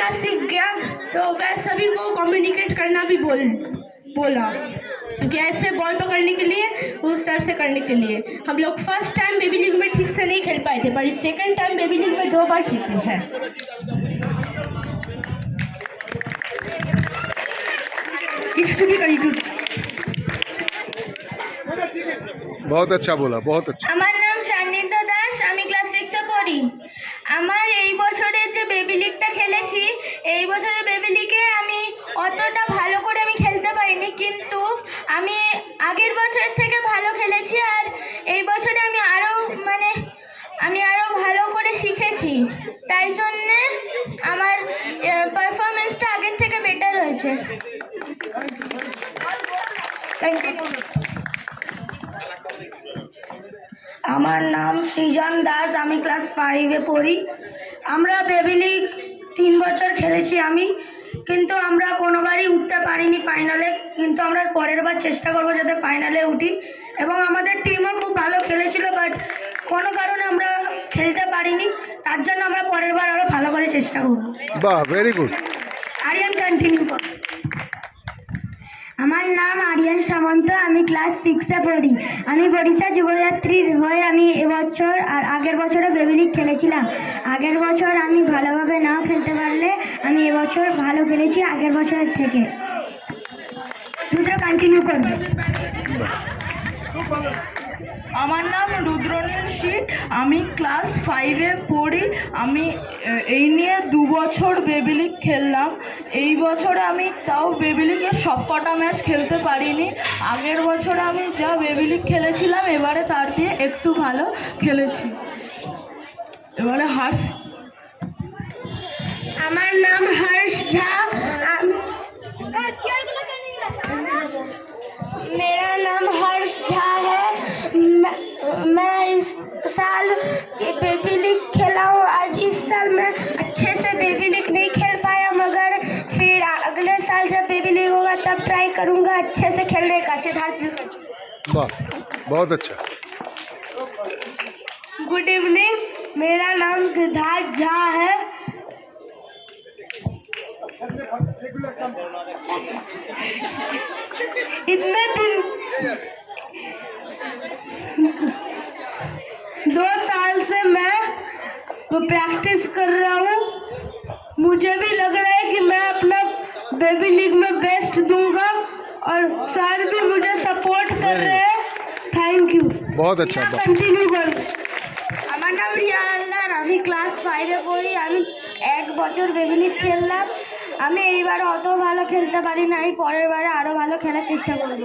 खेलना सीख गया तो वह सभी को कम्युनिकेट करना भी बोला कि ऐसे बॉल पकड़ने के लिए उस तरह से करने के लिए। हम लोग फर्स्ट टाइम बेबी लीग में ठीक से नहीं खेल पाए थे, पर सेकंड टाइम बेबी लीग में 2 बार जीते हैं। बहुत अच्छा बोला, बहुत अच्छा। আমার নাম সান্নিধ্য দাস, আমি ক্লাস 6 এ পড়ি। আমার এই বছরের যে বেবি লিগটা খেলেছি, এই বছরের বেবি লিগে আমি অতটা ভালো করে আমি খেলতে পারিনি, কিন্তু আমি আগের বছরের থেকে ভালো খেলেছি। আর এই বছরে আমি আরো ভালো করে শিখেছি, তাই জন্যে আমার পারফরমেন্সটা আগের থেকে বেটার হয়েছে। আমার নাম সৃজন দাস, আমি ক্লাস 5 এ পড়ি। আমরা বেবি লিগ 3 বছর খেলেছি আমি, কিন্তু আমরা কোনোবারই উঠতে পারিনি ফাইনালে। কিন্তু আমরা পরের বার চেষ্টা করব যাতে ফাইনালে উঠি। এবং আমাদের টিমও খুব ভালো খেলেছিল, বাট কোনো কারণে আমরা খেলতে পারিনি। তার জন্য আমরা পরের বার আরও ভালো করে চেষ্টা করব। বাহ, ভেরি গুড। আরিয়ান কন্টিনিউ কর। আমার নাম আরিয়ান সামন্ত, আমি ক্লাস 6 এ পড়ি। আমি বরিশা যুবযাত্রীর হয়ে আমি এবছর আর আগের বছরে বেবি লিগ খেলেছিলাম। আগের বছর আমি ভালোভাবে না খেলতে পারলে আমি এবছর ভালো খেলেছি আগের বছরের থেকে। দুটো কন্টিনিউ করবে। আমার নাম রুদ্রনীল শীত, আমি ক্লাস 5 এ পড়ি। আমি এই নিয়ে 2 বছর বেবি লিগ খেললাম। এই বছরে আমি তাও বেবি লিগের সবকটা ম্যাচ খেলতে পারিনি। আগের বছরে আমি যা বেবি লিগ খেলেছিলাম এবারে তার দিয়ে একটু ভালো খেলেছি। এবারে আমার নাম हर्ष झा, मेरा नाम हर्ष झा है। मैं इस साल बेबी लीग खेला हूँ। आज इस साल मैं अच्छे से बेबी लीग नहीं खेल पाया, मगर फिर अगले साल जब बेबी लीग होगा तब ट्राई करूँगा अच्छे से खेलने का। सिद्धार्थ, वाह, बहुत अच्छा। गुड इवनिंग, मेरा नाम सिद्धार्थ झा है। इतने दिन 2 साल से मैं प्रैक्टिस कर रहा हूँ। मुझे भी लग रहा है कि मैं अपना बेबी लीग में बेस्ट दूंगा और सर भी मुझे सपोर्ट कर रहे हैं। Thank you. बहुत अच्छा। कंटिन्यू करो। আমার নাম রিয়া আল্লাহ, আমি ক্লাস 5 এ পড়ি। আমি 1 বছর বেবি লিগ খেললাম। আমি এইবার অত ভালো খেলতে পারি না, এই পরের বারে আরো ভালো খেলার চেষ্টা করব।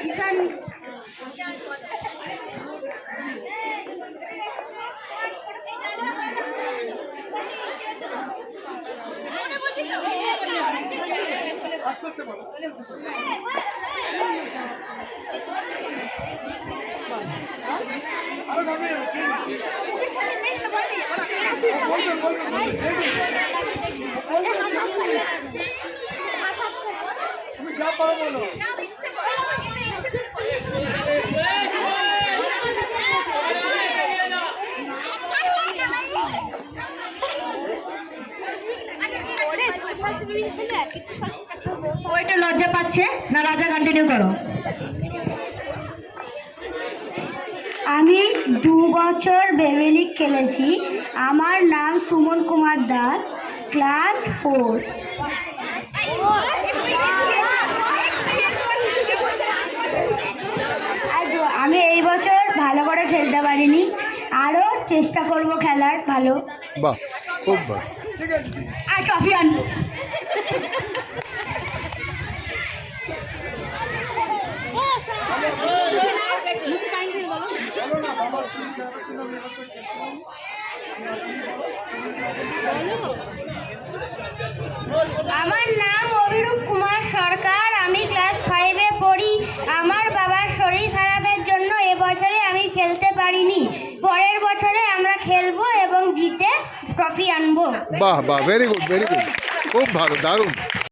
ঈশান, ওইটা লজ্জা পাচ্ছে না, রাজা কন্টিনিউ করো। আমি 2 বছর বেবি লিগ খেলেছি। আমার নাম সুমন কুমার দাস, ক্লাস 4। আমি এই বছর ভালো করে খেলতে পারিনি, আরও চেষ্টা করব খেলার ভালো। বাহ, খুব ভালো। আর ট্রফি আনবো। আমার নাম অভিরূপ কুমার সরকার, আমি ক্লাস 5 এ পড়ি। আমার বাবার শরীর খারাপের জন্য এবছরে আমি খেলতে পারিনি। পরের বছরে আমরা খেলবো এবং জিতে ট্রফি আনবো। বাহ বাহ, ভেরি গুড, ভেরি গুড, খুব ভালো, দারুণ।